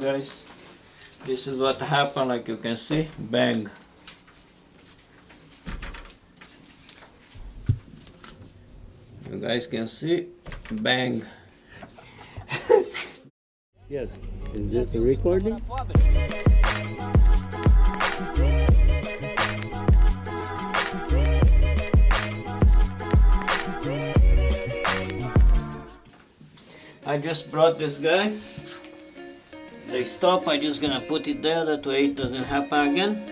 Guys, this is what happened. Like you can see, bang. You guys can see, bang. Yes, is this a recording? I just brought this guy. They stop, I'm just gonna put it there, that way it doesn't happen again.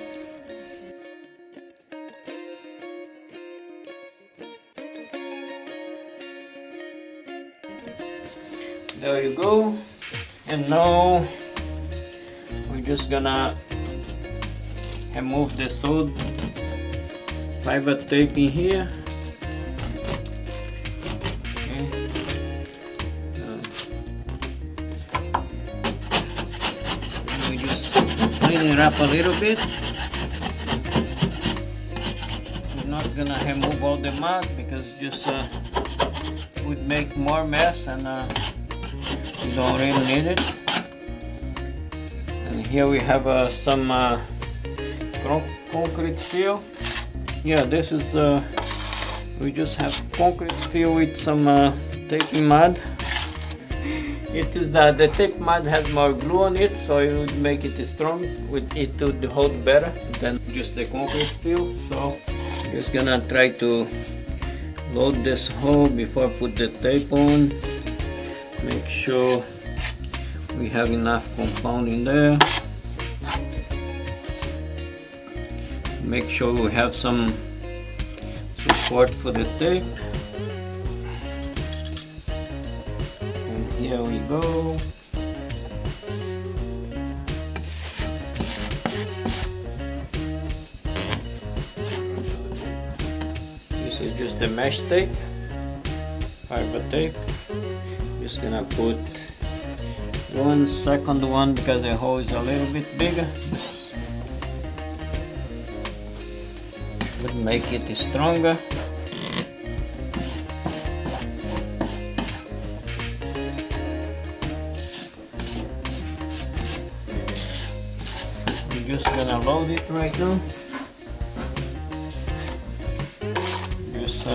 There you go. And now we're just gonna remove the sewed pivot tape in here. We just clean it up a little bit. We're not gonna remove all the mud because just would make more mess, and we don't really need it. And here we have some concrete fill. Yeah, this is we just have concrete fill with some tape mud. It is that the tape mud has more glue on it, so it would make it strong. It would hold better than just the concrete fill. So I'm just gonna try to load this hole before I put the tape on. Make sure we have enough compound in there. Make sure we have some support for the tape. Here we go. This is just the mesh tape, fiber tape. Just gonna put one second one because the hole is a little bit bigger. This would make it stronger. Just gonna load it right now. Just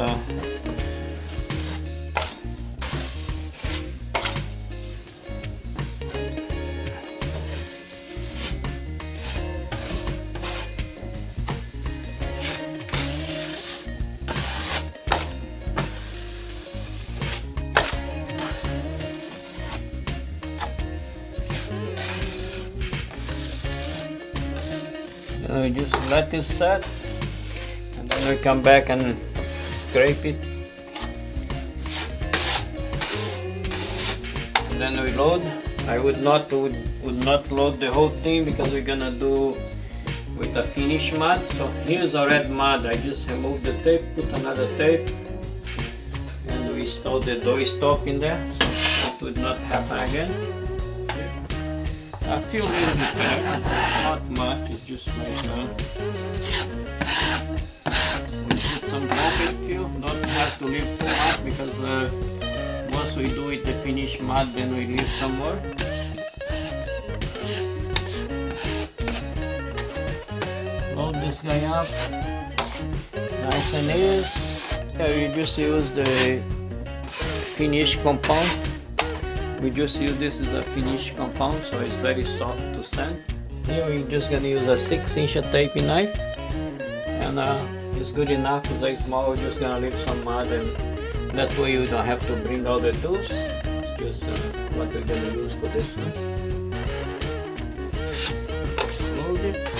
we just let it set, and then we come back and scrape it, and then we load. I would not load the whole thing because we're gonna do with a finish mud. So here's a red mud. I just remove the tape, put another tape, and we install the door stop in there, so it would not happen again. I feel a little bit better, not much, it's just like we put some concrete fill. Don't have to leave too much because once we do it the finished mud, then we leave some more. Load this guy up, nice and easy. Here we just use the finished compound. We just use this as a finished compound, so it's very soft to sand. Here we're just gonna use a 6-inch tape knife, and it's good enough. It's very small. We're just gonna leave some mud, and that way you don't have to bring all the tools. Just what we're gonna use for this one. Load it.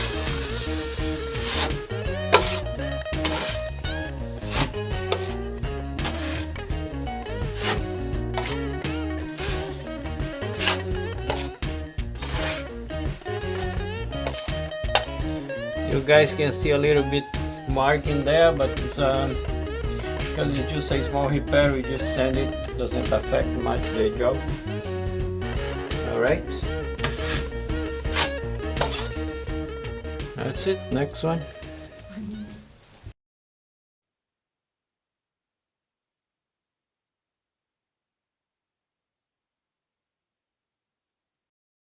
You guys can see a little bit mark in there, but it's because it's just a small repair, we just sand it, doesn't affect much the job. Alright, that's it. Next one.